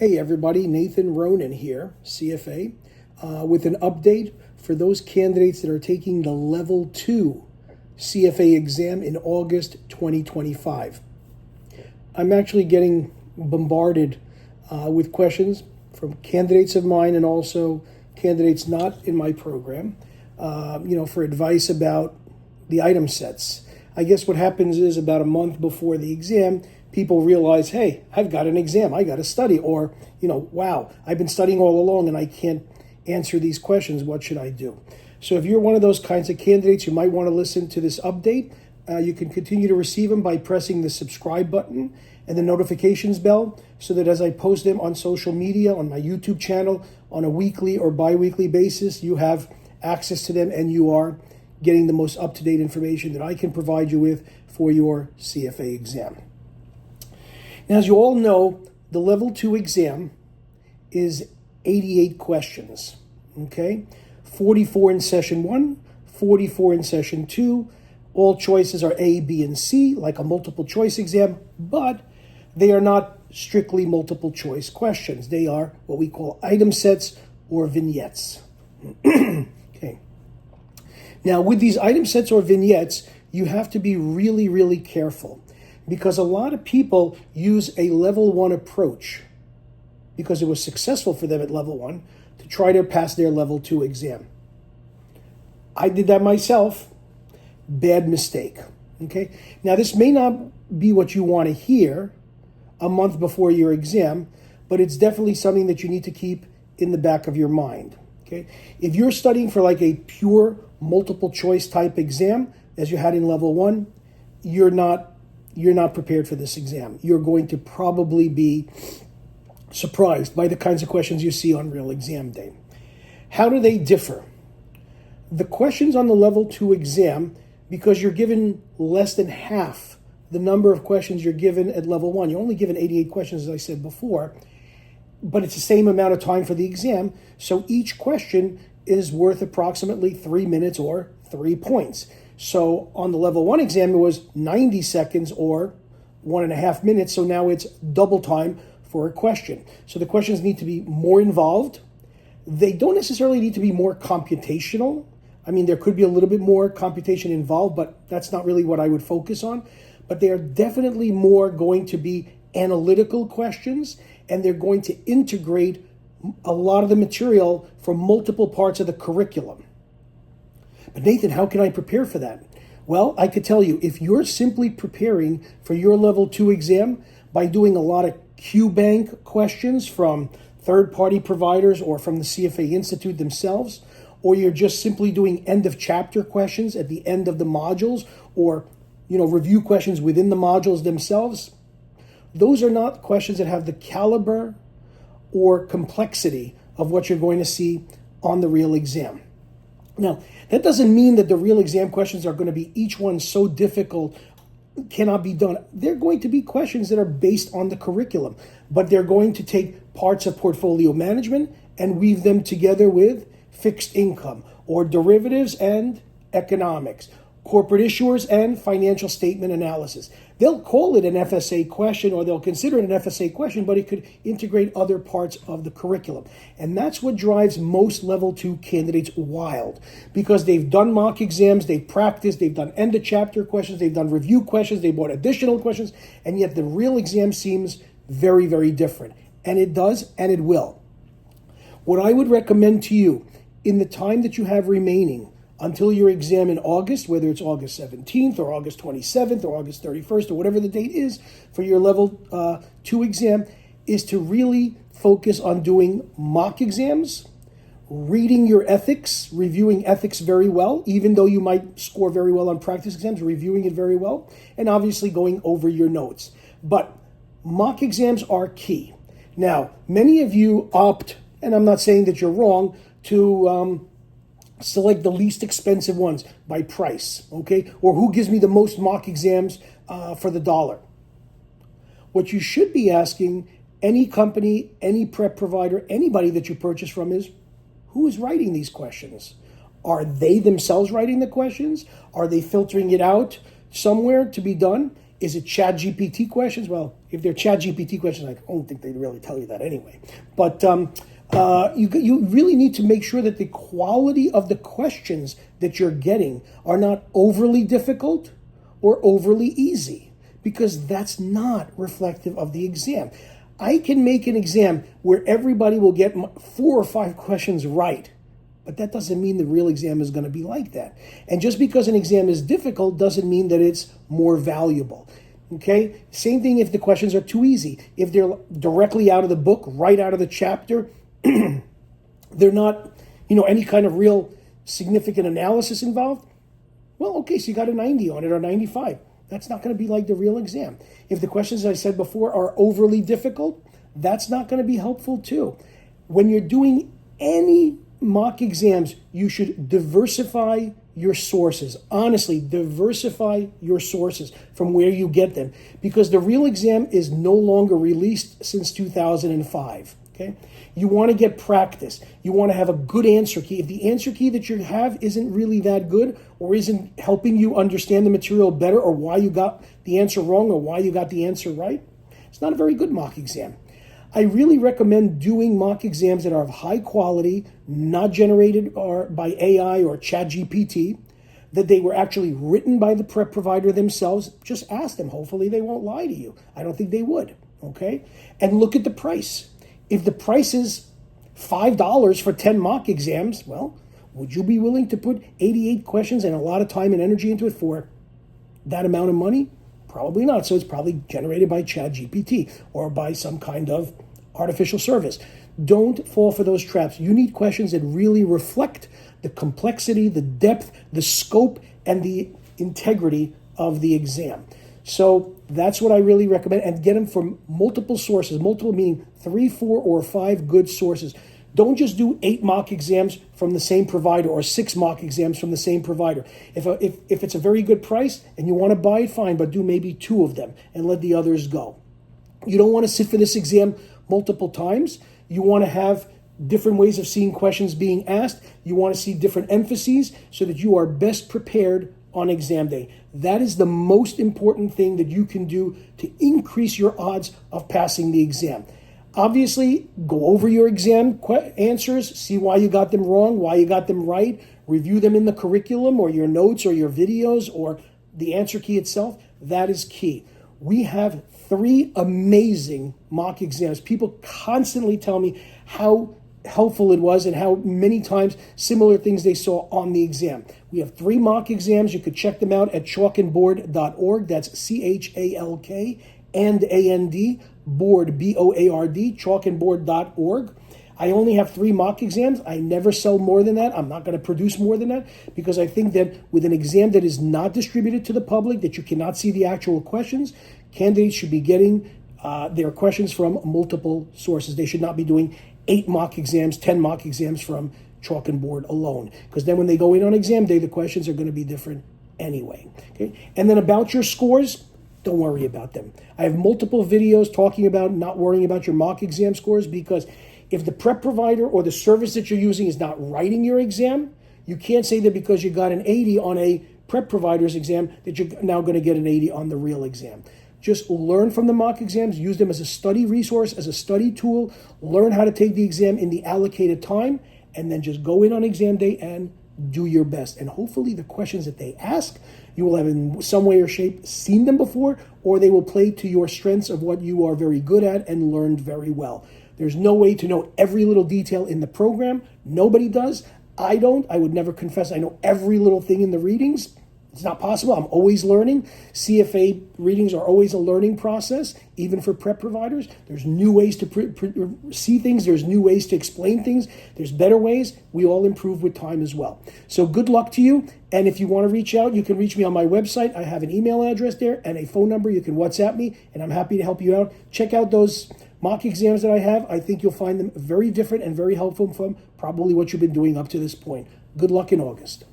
Hey everybody, Nathan Ronen here, CFA, with an update for those candidates that are taking the Level II CFA exam in August 2025. I'm actually getting bombarded with questions from candidates of mine and also candidates not in my program, for advice about the item sets. I guess what happens is about a month before the exam, people realize, hey, I've got an exam, I got to study, or, wow, I've been studying all along and I can't answer these questions, what should I do? So if you're one of those kinds of candidates, you might want to listen to this update. You can continue to receive them by pressing the subscribe button and the notifications bell so that as I post them on social media, on my YouTube channel, on a weekly or bi-weekly basis, you have access to them and you are getting the most up-to-date information that I can provide you with for your CFA exam. Now, as you all know, the Level II exam is 88 questions, okay? 44 in Session 1, 44 in Session 2. All choices are A, B, and C, like a multiple choice exam, but they are not strictly multiple choice questions. They are what we call item sets or vignettes. Okay. Now, with these item sets or vignettes, you have to be really, really careful because a lot of people use a Level 1 approach because it was successful for them at Level 1 to try to pass their Level 2 exam. I did that myself. Bad mistake. Okay. Now, this may not be what you want to hear a month before your exam, but it's definitely something that you need to keep in the back of your mind. Okay. If you're studying for like a pure multiple choice type exam, as you had in Level 1, you're not prepared for this exam. You're going to probably be surprised by the kinds of questions you see on real exam day. How do they differ? The questions on the Level 2 exam, because you're given less than half the number of questions you're given at Level 1. You're only given 88 questions, as I said before, but it's the same amount of time for the exam. So each question is worth approximately 3 minutes or 3 points. So on the Level 1 exam, it was 90 seconds or 1.5 minutes. So now it's double time for a question. So the questions need to be more involved. They don't necessarily need to be more computational. I mean, there could be a little bit more computation involved, but that's not really what I would focus on. But they are definitely more going to be analytical questions, and they're going to integrate a lot of the material from multiple parts of the curriculum. But Nathan, how can I prepare for that? Well, I could tell you, if you're simply preparing for your Level 2 exam by doing a lot of Q-Bank questions from third-party providers or from the CFA Institute themselves, or you're just simply doing end-of-chapter questions at the end of the modules, or review questions within the modules themselves, those are not questions that have the caliber or complexity of what you're going to see on the real exam. Now, that doesn't mean that the real exam questions are going to be each one so difficult, cannot be done. They're going to be questions that are based on the curriculum, but they're going to take parts of portfolio management and weave them together with fixed income or derivatives and economics, corporate issuers and financial statement analysis. They'll call it an FSA question or they'll consider it an FSA question, but it could integrate other parts of the curriculum. And that's what drives most Level 2 candidates wild because they've done mock exams, they've practiced, they've done end of chapter questions, they've done review questions, they've bought additional questions, and yet the real exam seems very, very different. And it does, and it will. What I would recommend to you in the time that you have remaining until your exam in August, whether it's August 17th or August 27th or August 31st or whatever the date is for your Level 2 exam, is to really focus on doing mock exams, reading your ethics, reviewing ethics very well, even though you might score very well on practice exams, reviewing it very well, and obviously going over your notes. But mock exams are key. Now, many of you opt, and I'm not saying that you're wrong, to select the least expensive ones by price, okay? Or who gives me the most mock exams for the dollar. What you should be asking any company, any prep provider, anybody that you purchase from is, who is writing these questions? Are they themselves writing the questions? Are they filtering it out somewhere to be done? Is it Chat GPT questions? Well, if they're Chat GPT questions, I don't think they'd really tell you that anyway. But you really need to make sure that the quality of the questions that you're getting are not overly difficult or overly easy, because that's not reflective of the exam. I can make an exam where everybody will get 4 or 5 questions right, but that doesn't mean the real exam is going to be like that. And just because an exam is difficult doesn't mean that it's more valuable. Okay? Same thing if the questions are too easy. If they're directly out of the book, right out of the chapter, they're not, any kind of real significant analysis involved, well, okay, so you got a 90 on it or 95. That's not going to be like the real exam. If the questions, as I said before, are overly difficult, that's not going to be helpful too. When you're doing any mock exams, you should diversify your sources. Honestly, diversify your sources from where you get them, because the real exam is no longer released since 2005. Okay? You want to get practice. You want to have a good answer key. If the answer key that you have isn't really that good, or isn't helping you understand the material better, or why you got the answer wrong, or why you got the answer right, it's not a very good mock exam. I really recommend doing mock exams that are of high quality, not generated by AI or ChatGPT, that they were actually written by the prep provider themselves. Just ask them. Hopefully they won't lie to you. I don't think they would. Okay? And look at the price. If the price is $5 for 10 mock exams, well, would you be willing to put 88 questions and a lot of time and energy into it for that amount of money? Probably not. So it's probably generated by ChatGPT or by some kind of artificial service. Don't fall for those traps. You need questions that really reflect the complexity, the depth, the scope, and the integrity of the exam. So that's what I really recommend, and get them from multiple sources, multiple meaning 3, 4, or 5 good sources. Don't just do 8 mock exams from the same provider or 6 mock exams from the same provider. If it's a very good price and you want to buy it, fine, but do maybe 2 of them and let the others go. You don't want to sit for this exam multiple times. You want to have different ways of seeing questions being asked. You want to see different emphases so that you are best prepared on exam day. That is the most important thing that you can do to increase your odds of passing the exam. Obviously, go over your exam answers, see why you got them wrong, why you got them right, review them in the curriculum or your notes or your videos or the answer key itself. That is key. We have 3 amazing mock exams. People constantly tell me how helpful it was and how many times similar things they saw on the exam. We have 3 mock exams. You could check them out at chalkandboard.org. That's CHALK and AND, board, BOARD, chalkandboard.org. I only have 3 mock exams. I never sell more than that. I'm not going to produce more than that, because I think that with an exam that is not distributed to the public, that you cannot see the actual questions, candidates should be getting their questions from multiple sources. They should not be doing 8 mock exams, 10 mock exams from chalk and board alone, because then when they go in on exam day, the questions are going to be different anyway. Okay, and then about your scores, don't worry about them. I have multiple videos talking about not worrying about your mock exam scores, because if the prep provider or the service that you're using is not writing your exam, you can't say that because you got an 80 on a prep provider's exam that you're now going to get an 80 on the real exam. Just learn from the mock exams, use them as a study resource, as a study tool, learn how to take the exam in the allocated time, and then just go in on exam day and do your best. And hopefully the questions that they ask, you will have in some way or shape seen them before, or they will play to your strengths of what you are very good at and learned very well. There's no way to know every little detail in the program. Nobody does. I don't. I would never confess I know every little thing in the readings. It's not possible. I'm always learning. CFA readings are always a learning process, even for prep providers. There's new ways to see things. There's new ways to explain things. There's better ways. We all improve with time as well. So good luck to you. And if you want to reach out, you can reach me on my website. I have an email address there and a phone number. You can WhatsApp me, and I'm happy to help you out. Check out those mock exams that I have. I think you'll find them very different and very helpful from probably what you've been doing up to this point. Good luck in August.